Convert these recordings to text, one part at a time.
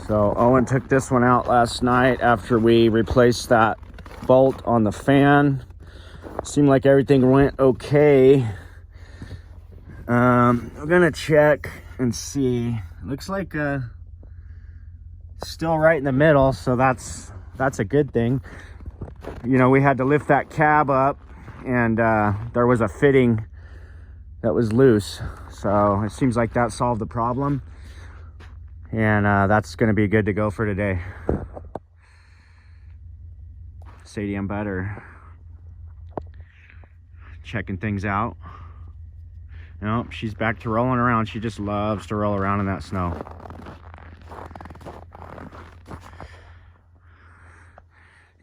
So Owen took this one out last night after we replaced that bolt on the fan. Seemed like everything went okay. We're gonna check and see. Looks like still right in the middle, so that's a good thing. You know, we had to lift that cab up, and there was a fitting that was loose, so it seems like that solved the problem, and that's gonna be good to go for today. Sadie and Bud are checking things out. Nope, she's back to rolling around. She just loves to roll around in that snow.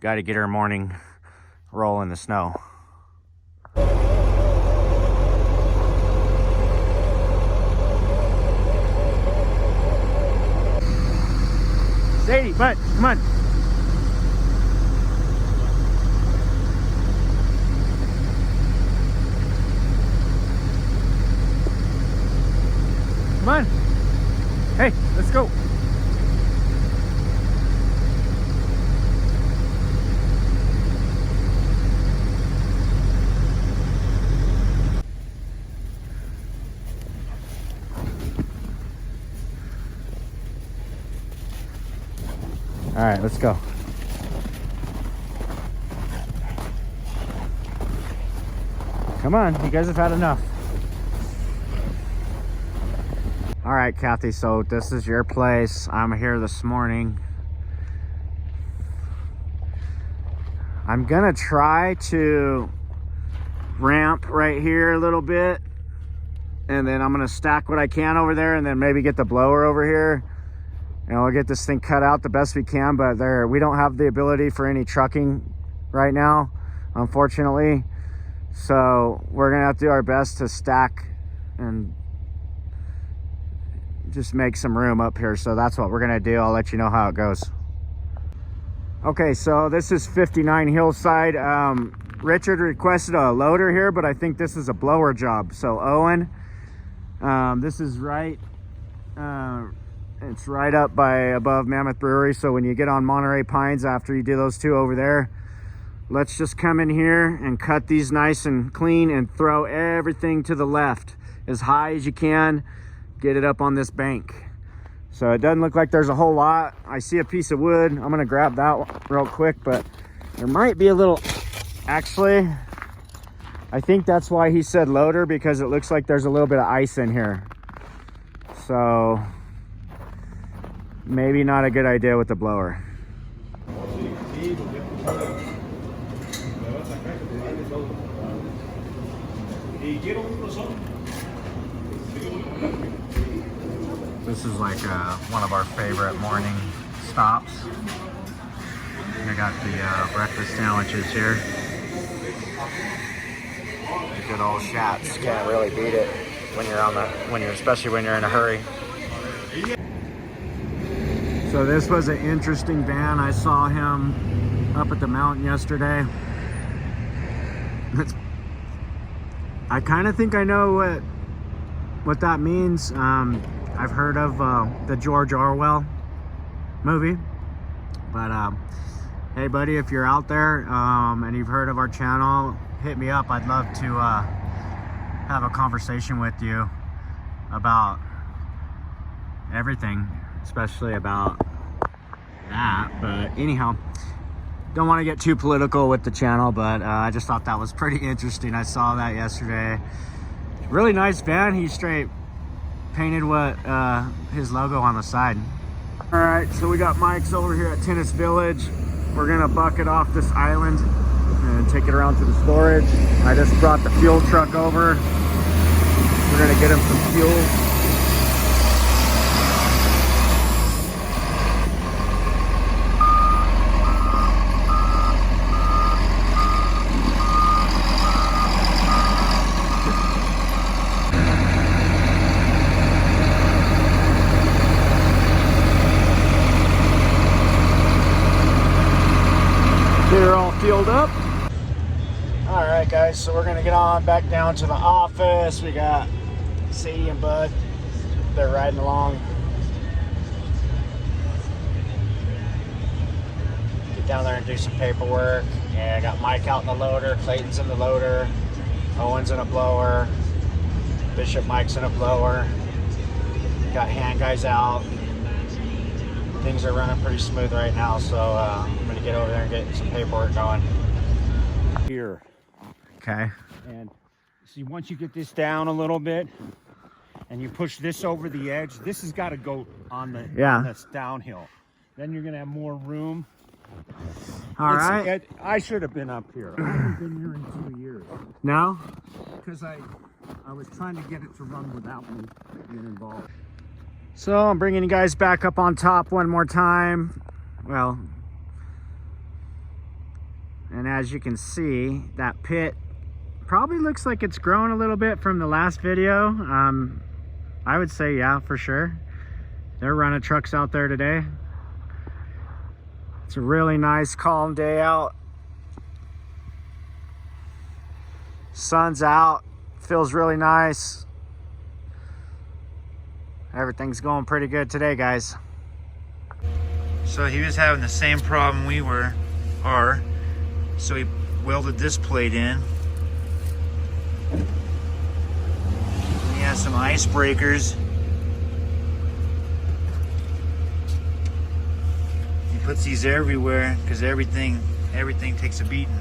Got to get her morning roll in the snow. Sadie, Bud, come on. Come on. Hey, let's go. All right, let's go. Come on, you guys have had enough. All right, Kathy, so this is your place. I'm here this morning. I'm gonna try to ramp right here a little bit, and then I'm gonna stack what I can over there, and then maybe get the blower over here. And we'll get this thing cut out the best we can, but we don't have the ability for any trucking right now, unfortunately. So we're gonna have to do our best to stack and just make some room up here. So that's what we're gonna do. I'll let you know how it goes. Okay, so this is 59 Hillside. Richard requested a loader here, but I think this is a blower job. So Owen, this is right, it's right up above Mammoth Brewery. So when you get on Monterey Pines, after you do those two over there, let's just come in here and cut these nice and clean and throw everything to the left as high as you can. Get it up on this bank. So it doesn't look like there's a whole lot. I see a piece of wood. I'm gonna grab that real quick, but there might be a little, actually, I think that's why he said loader, because it looks like there's a little bit of ice in here. So maybe not a good idea with the blower. This is like one of our favorite morning stops. I got the breakfast sandwiches here. The good old Schatz. Can't really beat it when you're especially when you're in a hurry. So this was an interesting van. I saw him up at the mountain yesterday. I kind of think I know what that means. I've heard of the George Orwell movie, but hey buddy, if you're out there and you've heard of our channel, hit me up. I'd love to have a conversation with you about everything, especially about that. But anyhow, don't want to get too political with the channel, but I just thought that was pretty interesting. I saw that yesterday. Really nice van. He straight painted his logo on the side. All right, so we got Mike's over here at Tennis Village. We're gonna bucket off this island and take it around to the storage. I just brought the fuel truck over. We're gonna get him some fuel. They're all fueled up. All right, guys, so we're gonna get on back down to the office. We got Sadie and Bud. They're riding along. do some paperwork. And I got Mike out in the loader, Clayton's in the loader, Owen's in a blower, Bishop Mike's in a blower. Got hand guys out. Things are running pretty smooth right now, so I'm gonna get over there and get some paperwork going. Here. Okay. And see, once you get this down a little bit and you push this over the edge, this has got to go on the that's downhill. Then you're gonna have more room. All right. I should have been up here. I haven't been here in 2 years. No? Because I was trying to get it to run without me being involved. So I'm bringing you guys back up on top one more time. Well, and as you can see, that pit probably looks like it's grown a little bit from the last video. I would say, yeah, for sure. They're running trucks out there today. It's a really nice, calm day out. Sun's out, feels really nice. Everything's going pretty good today, guys. So he was having the same problem we are. So he welded this plate in. He has some ice breakers. He puts these everywhere because everything takes a beating.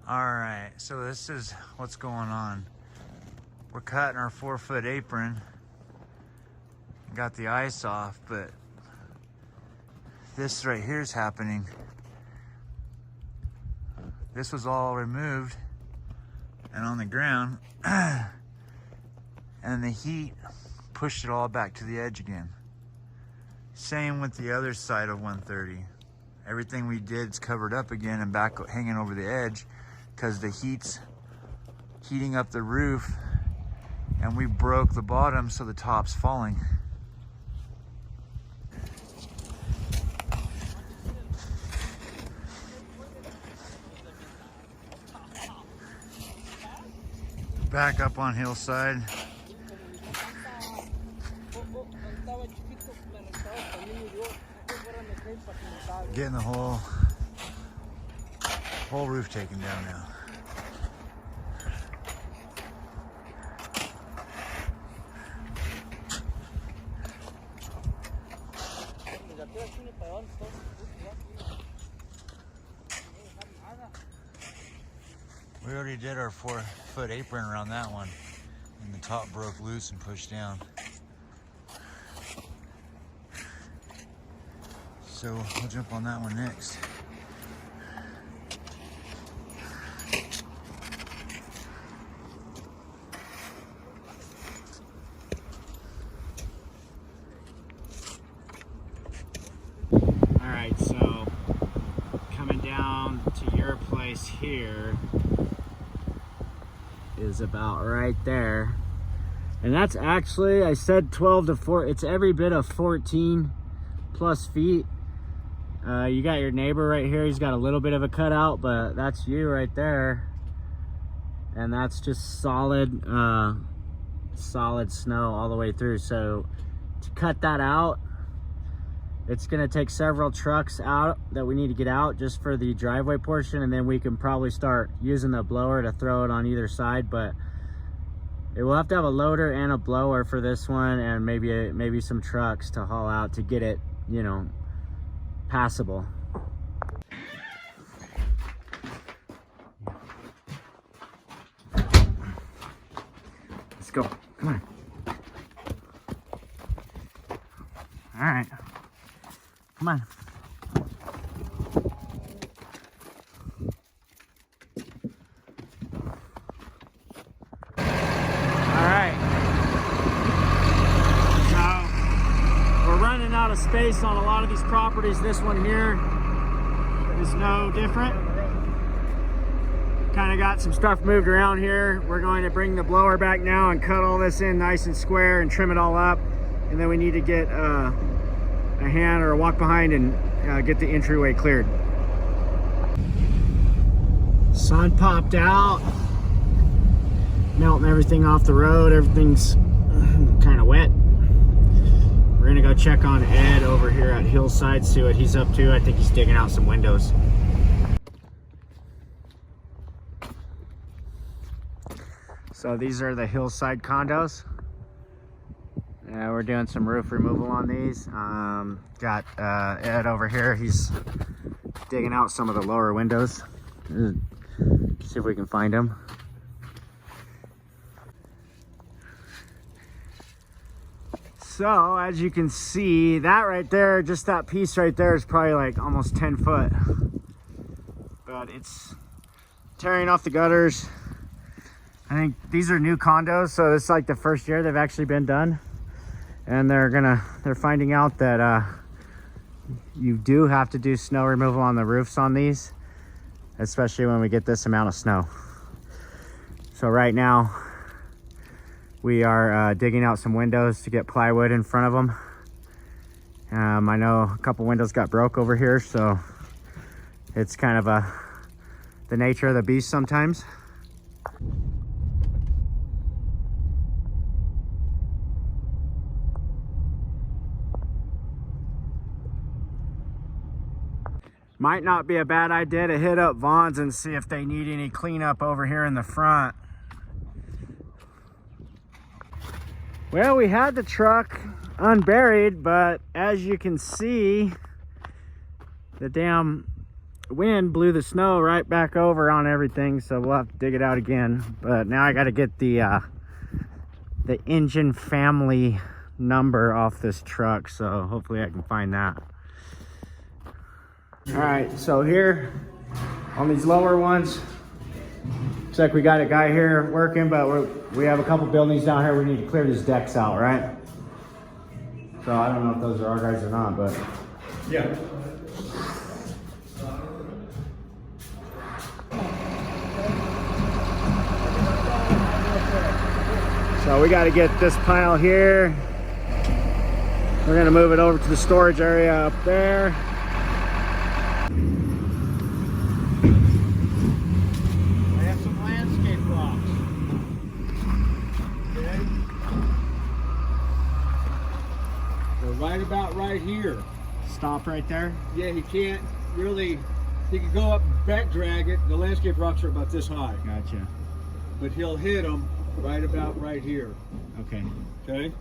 Alright, so this is what's going on. We're cutting our 4-foot apron. Got the ice off, but this right here is happening. This was all removed and on the ground, and the heat pushed it all back to the edge again. Same with the other side of 130. Everything we did is covered up again and back hanging over the edge because the heat's heating up the roof, and we broke the bottom, so the top's falling. Back up on hillside. Getting the whole roof taken down now. We already did our 4-foot apron around that one, and the top broke loose and pushed down. So we'll jump on that one next. All right, so coming down to your place here is about right there, and that's actually, I said 12 to 4, it's every bit of 14 plus feet. You got your neighbor right here, he's got a little bit of a cutout, but that's you right there, and that's just solid snow all the way through. So to cut that out, it's gonna take several trucks out that we need to get out just for the driveway portion, and then we can probably start using the blower to throw it on either side. But it will have to have a loader and a blower for this one, and maybe some trucks to haul out to get it, you know, passable. Let's go. Come on. All right. Come on. All right. So we're running out of space on a lot of these properties. This one here is no different. Kind of got some stuff moved around here. We're going to bring the blower back now and cut all this in nice and square and trim it all up. And then we need to get a hand or a walk behind and get the entryway cleared. Sun popped out, melting everything off the road. Everything's kind of wet. We're gonna go check on Ed over here at Hillside, see what he's up to. I think he's digging out some windows. So these are the Hillside condos. We're doing some roof removal on these. Got Ed over here. He's digging out some of the lower windows. See if we can find them. So as you can see, that right there, just that piece right there is probably like almost 10 foot. But it's tearing off the gutters. I think these are new condos, so it's like the first year they've actually been done. And they're finding out that you do have to do snow removal on the roofs on these, especially when we get this amount of snow. So right now we are digging out some windows to get plywood in front of them. I know a couple windows got broke over here, so it's kind of the nature of the beast sometimes. Might not be a bad idea to hit up Vaughn's and see if they need any cleanup over here in the front. Well, we had the truck unburied, but as you can see, the damn wind blew the snow right back over on everything, so we'll have to dig it out again. But now I got to get the engine family number off this truck, so hopefully I can find that. All right, so here on these lower ones, looks like we got a guy here working, but we have a couple buildings down here we need to clear these decks out, right? So I don't know if those are our guys or not, but Yeah. so we got to get this pile here. We're gonna move it over to the storage area up there. Right about right here. Stop right there. Yeah, he can't really, he can go up and back drag it. The landscape rocks are about this high, Gotcha. but he'll hit them right about right here. Okay. Okay?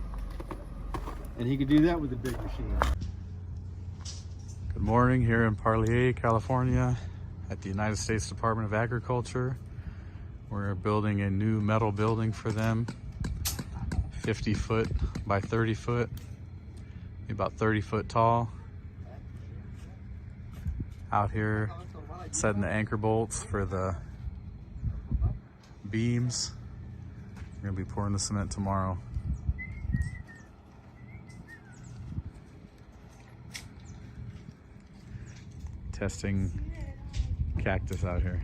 And he can do that with a big machine. Good morning here in Parlier, California at the United States Department of Agriculture. We're building a new metal building for them, 50 foot by 30 foot, about 30 foot tall. Out here setting the anchor bolts for the beams. We're gonna be pouring the cement tomorrow. Testing cactus out here.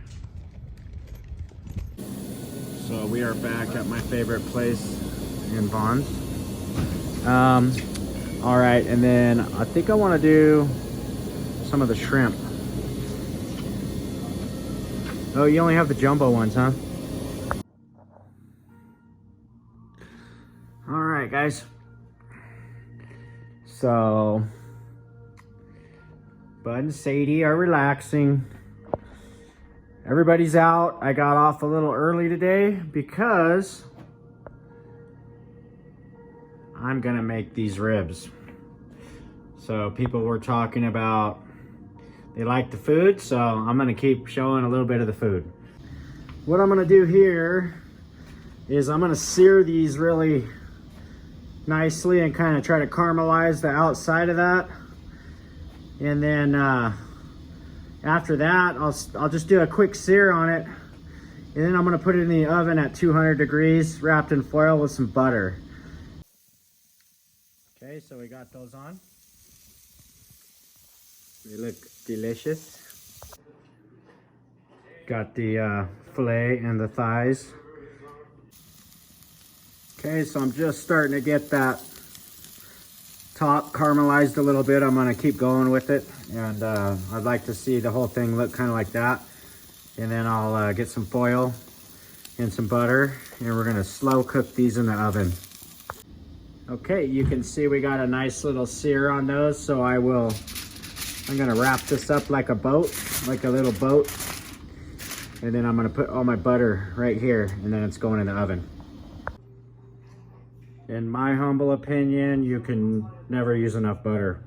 So we are back at my favorite place in Vaughn's. All right, and then I think I want to do some of the shrimp. Oh, you only have the jumbo ones, huh? All right, guys. So Bud and Sadie are relaxing. Everybody's out. I got off a little early today because I'm gonna make these ribs. So people were talking about, they like the food, so I'm gonna keep showing a little bit of the food. What I'm gonna do here is I'm gonna sear these really nicely and kind of try to caramelize the outside of that. And then after that, I'll just do a quick sear on it. And then I'm gonna put it in the oven at 200 degrees, wrapped in foil with some butter. Okay, so we got those on. They look delicious. Got the filet and the thighs. Okay, so I'm just starting to get that top caramelized a little bit. I'm gonna keep going with it. And I'd like to see the whole thing look kind of like that. And then I'll get some foil and some butter. And we're gonna slow cook these in the oven. Okay, you can see we got a nice little sear on those, so I'm gonna wrap this up like a boat, like a little boat. And then I'm gonna put all my butter right here, and then it's going in the oven. In my humble opinion, you can never use enough butter.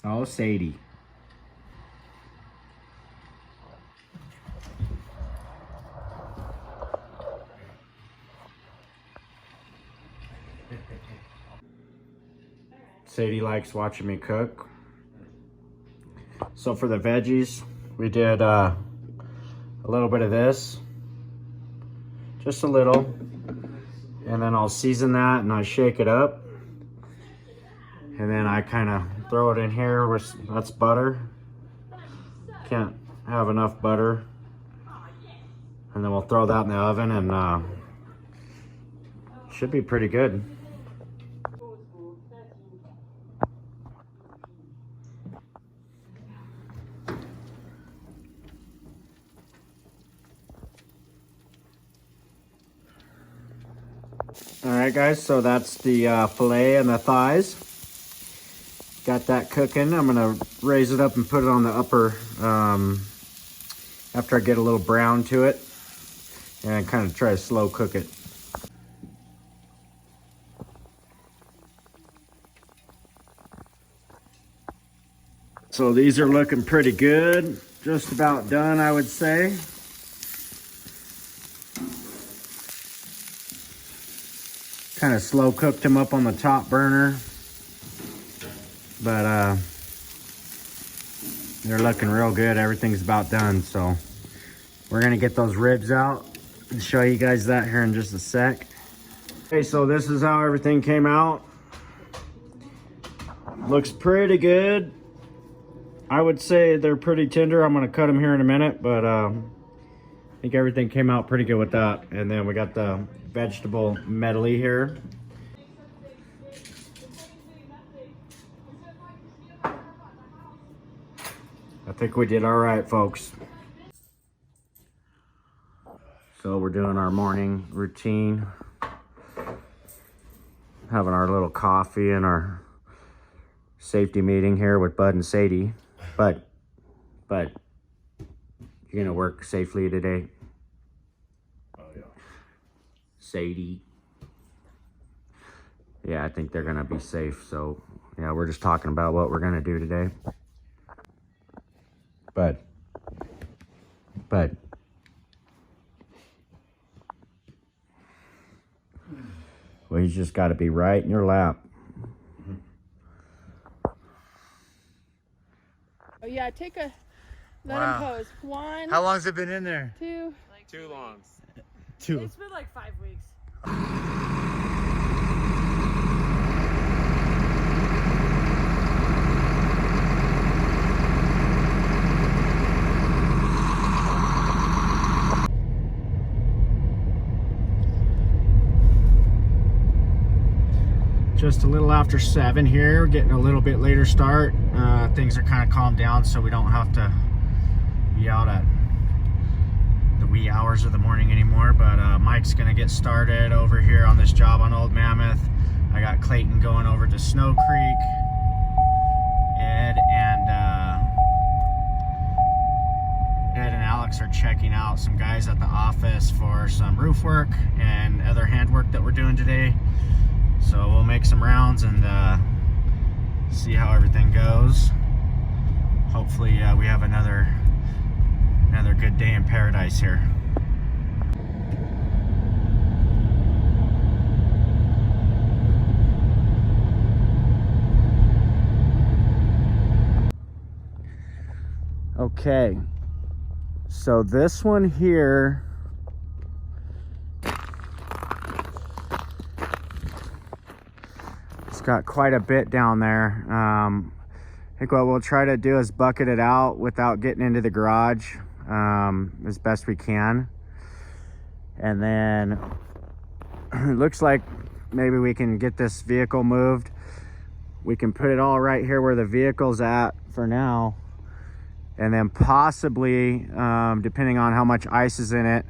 Oh, Sadie. Sadie likes watching me cook. So for the veggies, we did a little bit of this, just a little, and then I'll season that and I shake it up, and then I kind of throw it in here with, that's butter. Can't have enough butter, and then we'll throw that in the oven, and should be pretty good. All right, guys, so that's the filet and the thighs. Got that cooking. I'm gonna raise it up and put it on the upper, after I get a little brown to it, and kind of try to slow cook it. So these are looking pretty good. Just about done, I would say. Kind of slow cooked them up on the top burner, but they're looking real good. Everything's about done, so we're gonna get those ribs out and show you guys that here in just a sec. Okay, so this is how everything came out. Looks pretty good. I would say they're pretty tender. I'm gonna cut them here in a minute, but I think everything came out pretty good with that. And then we got the vegetable medley here. I think we did all right, folks. So we're doing our morning routine, having our little coffee and our safety meeting here with Bud and Sadie. But you're gonna work safely today? Oh yeah. Sadie. Yeah, I think they're gonna be safe. So yeah, we're just talking about what we're gonna do today. But well, you just got to be right in your lap. Oh yeah, let Wow. him pose. 1, How long's it been in there? 2. Too long. It's been like 5 weeks. Just a little after 7 here, getting a little bit later start. Things are kind of calmed down, so we don't have to be out at the wee hours of the morning anymore. But Mike's gonna get started over here on this job on Old Mammoth. I got Clayton going over to Snow Creek. Ed and Alex are checking out some guys at the office for some roof work and other handwork that we're doing today. So we'll make some rounds and see how everything goes. Hopefully we have another good day in paradise here. Okay, so this one here, it's got quite a bit down there. I think what we'll try to do is bucket it out without getting into the garage as best we can. And then it looks like maybe we can get this vehicle moved. We can put it all right here where the vehicle's at for now. And then possibly, depending on how much ice is in it,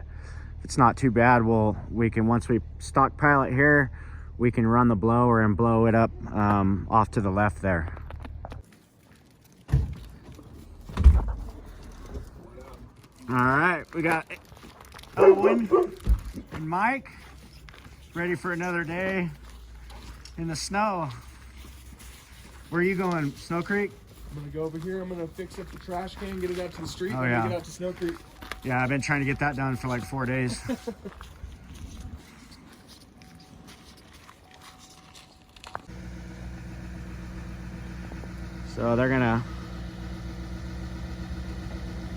it's not too bad, we can, once we stockpile it here, we can run the blower and blow it up off to the left there. All right, we got Owen and Mike ready for another day in the snow. Where are you going, Snow Creek? I'm gonna go over here. I'm gonna fix up the trash can, get it out to the street, Oh, and yeah. get out to Snow Creek. Yeah, I've been trying to get that done for like 4 days. So they're gonna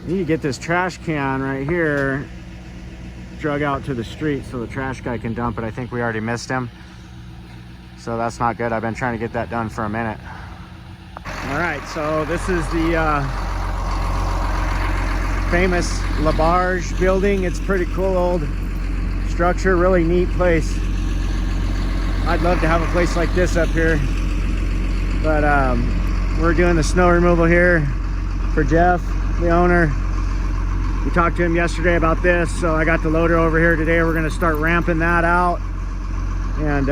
need to get this trash can right here drug out to the street so the trash guy can dump it. I think we already missed him, so that's not good. I've been trying to get that done for a minute. All right, so this is the famous Labarge building. It's a pretty cool old structure, really neat place. I'd love to have a place like this up here, but we're doing the snow removal here for Jeff, the owner. We talked to him yesterday about this, so I got the loader over here today. We're gonna start ramping that out and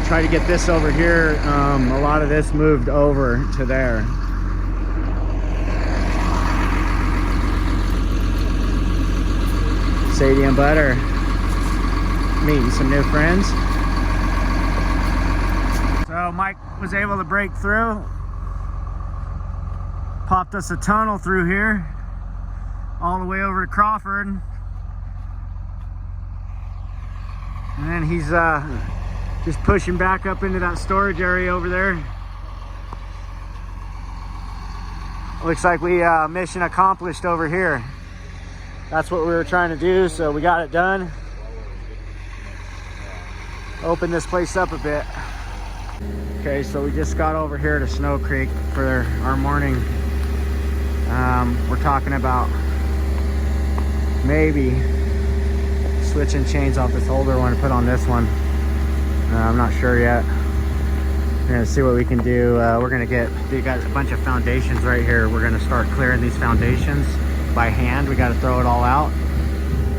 try to get this over here. A lot of this moved over to there. Sadie and Bud are meeting some new friends. So Mike was able to break through, popped us a tunnel through here all the way over to Crawford, and then he's just pushing back up into that storage area over there. Looks like we mission accomplished over here. That's what we were trying to do, so we got it done. Open this place up a bit. Okay, so we just got over here to Snow Creek for our morning. We're talking about maybe switching chains off this older one and put on this one. I'm not sure yet. We're gonna see what we can do. We got a bunch of foundations right here. We're gonna start clearing these foundations by hand. We got to throw it all out.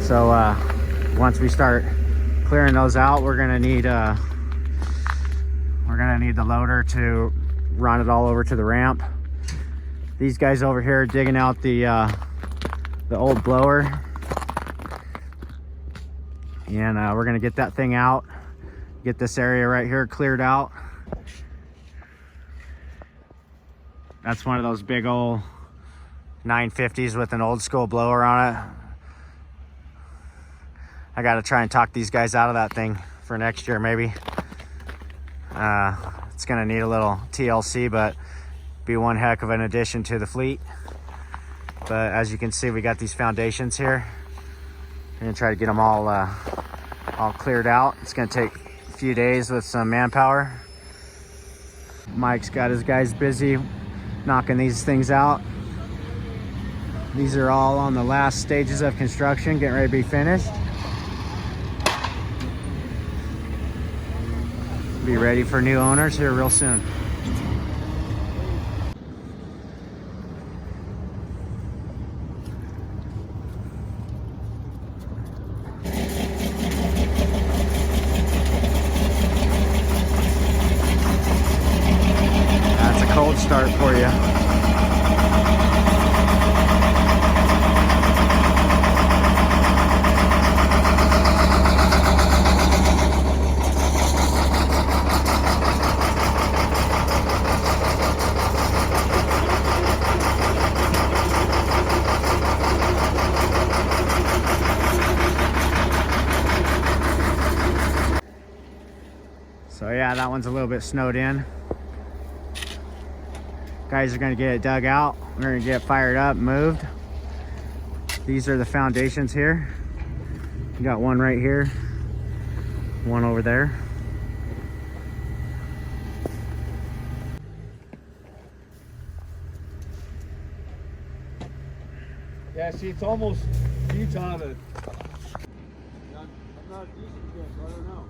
So once we start clearing those out, we're gonna need the loader to run it all over to the ramp. These guys over here are digging out the old blower, and we're gonna get that thing out, get this area right here cleared out. That's one of those big old 950s with an old school blower on it. I gotta try and talk these guys out of that thing for next year maybe. It's gonna need a little TLC, but be one heck of an addition to the fleet. But as you can see, we got these foundations here. We're gonna try to get them all cleared out. It's gonna take a few days with some manpower. Mike's got his guys busy knocking these things out. These are all on the last stages of construction, getting ready to be finished. Be ready for new owners here real soon. That's a cold start for you. So yeah, that one's a little bit snowed in. Guys are gonna get it dug out. We're gonna get it fired up, moved. These are the foundations here. You got one right here, one over there. Yeah, see, it's almost Utah that. I'm not a decent guy, so I don't know.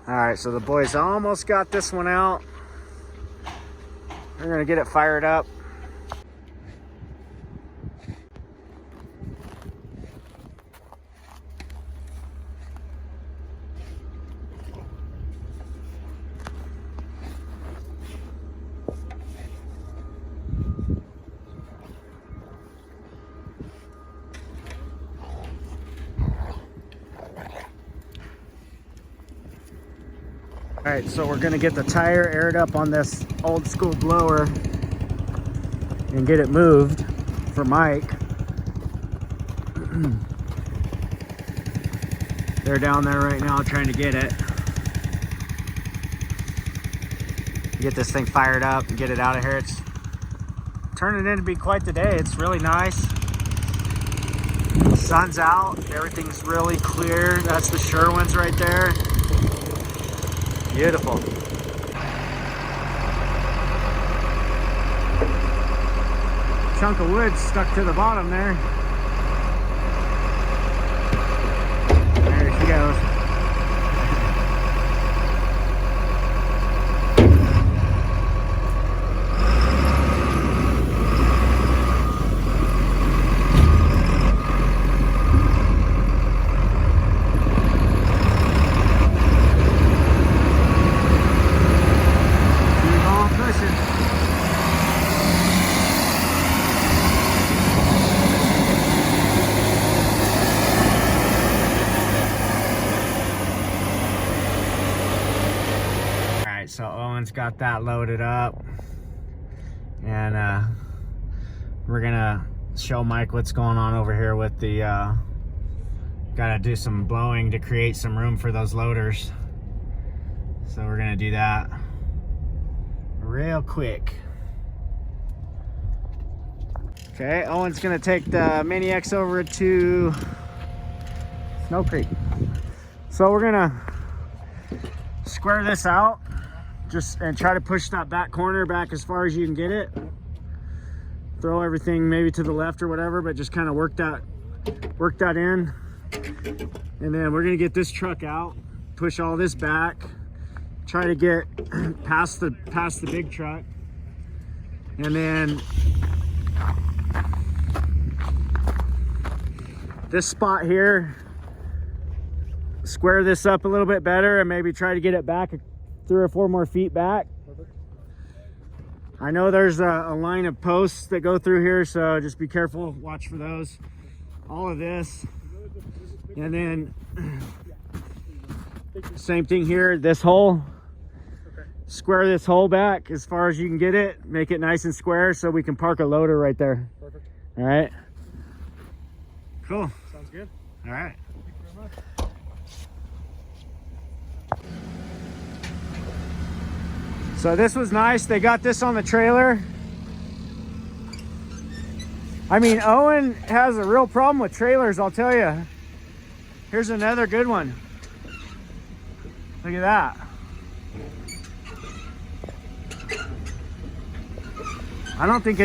All right, so the boys almost got this one out. We're gonna get it fired up. All right, so we're gonna get the tire aired up on this old school blower and get it moved for Mike. They're down there right now trying to get it. Get this thing fired up and get it out of here. It's turning in to be quite the day. It's really nice. The sun's out, everything's really clear. That's the Sherwins right there. Beautiful. Chunk of wood stuck to the bottom there. There she goes. So Owen's got that loaded up, and we're gonna show Mike what's going on over here with the gotta do some blowing to create some room for those loaders. So we're gonna do that real quick. Okay, Owen's gonna take the Mini X over to Snow Creek. So we're gonna square this out and try to push that back corner back as far as you can get it. Throw everything maybe to the left or whatever, but just kind of work that in. And then we're gonna get this truck out, push all this back, try to get past the big truck, and then this spot here, square this up a little bit better and maybe try to get it back 3 or 4 more feet back. Perfect. I know there's a line of posts that go through here, so just be careful, watch for those. All of this, and then same thing here, this hole. Square this hole back as far as you can get it, make it nice and square so we can park a loader right there. Perfect. All right, cool. Sounds good. All right. Thank you very much. So this was nice. They got this on the trailer. I mean, Owen has a real problem with trailers, I'll tell you. Here's another good one. Look at that. I don't think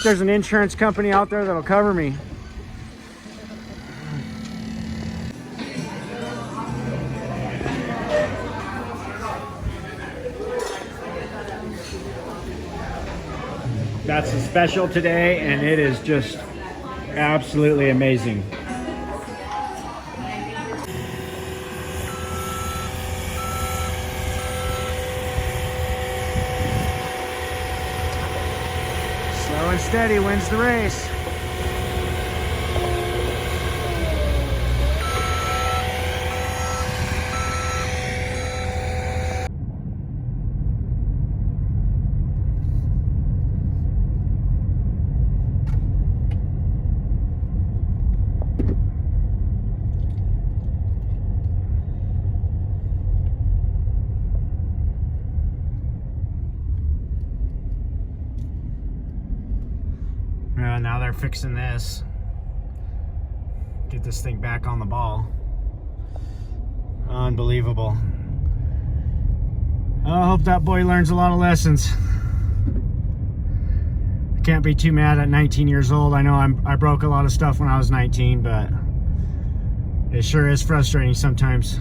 there's an insurance company out there that'll cover me. That's a special today, and it is just absolutely amazing. Slow and steady wins the race. Now they're fixing this. Get this thing back on the ball. Unbelievable. I hope that boy learns a lot of lessons. I can't be too mad at 19 years old. I know I broke a lot of stuff when I was 19, but it sure is frustrating sometimes.